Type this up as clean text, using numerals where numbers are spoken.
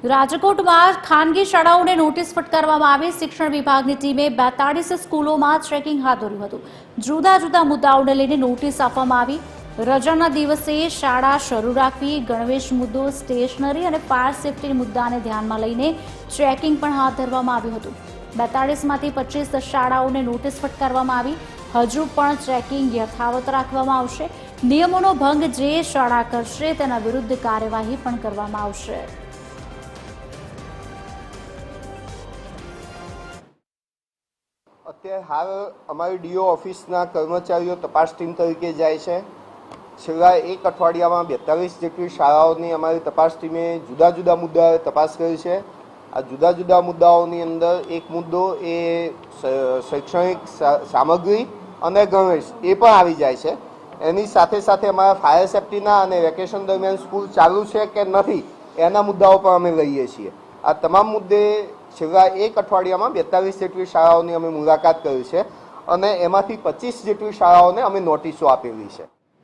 રાજકોટમાં ખાનગી શાળાઓને નોટિસ ફટકારવામાં આવી। શિક્ષણ વિભાગની ટીમે 42 સ્કૂલોમાં ચેકિંગ હાથ ધર્યું હતું। જુદા જુદા મુદ્દાઓને લઈને નોટિસ આપવામાં આવી। રજાના દિવસે શાળા શરૂ રાખવી, ગણવેશ મુદ્દો, સ્ટેશનરી અને ફાયર સેફ્ટી મુદ્દાને ધ્યાનમાં લઈને ચેકિંગ પણ હાથ ધરવામાં આવ્યું હતું। 42માંથી 25 શાળાઓને નોટિસ ફટકારવામાં આવી। હજુ પણ ચેકિંગ યથાવત રાખવામાં આવશે। નિયમોનો ભંગ જે શાળા કરશે તેના વિરુદ્ધ કાર્યવાહી પણ કરવામાં આવશે। અત્યારે હાલ અમારી ડીઓ ઓફિસના કર્મચારીઓ તપાસ ટીમ તરીકે જાય છે। છેલ્લા એક અઠવાડિયામાં 42 જેટલી શાળાઓની અમારી તપાસ ટીમે જુદા જુદા મુદ્દાઓએ તપાસ કરી છે। આ જુદા જુદા મુદ્દાઓની અંદર એક મુદ્દો એ શૈક્ષણિક સામગ્રી અને ગણવેશ એ પણ આવી જાય છે। એની સાથે સાથે અમારા ફાયર સેફ્ટીના અને વેકેશન દરમિયાન સ્કૂલ ચાલુ છે કે નથી એના મુદ્દાઓ પણ અમે લઈએ છીએ। આ તમામ મુદ્દે છેલ્લા એક અઠવાડિયામાં 42 જેટલી શાળાઓની અમે મુલાકાત કરી છે અને એમાંથી 25 જેટલી શાળાઓને અમે નોટિસો આપેલી છે।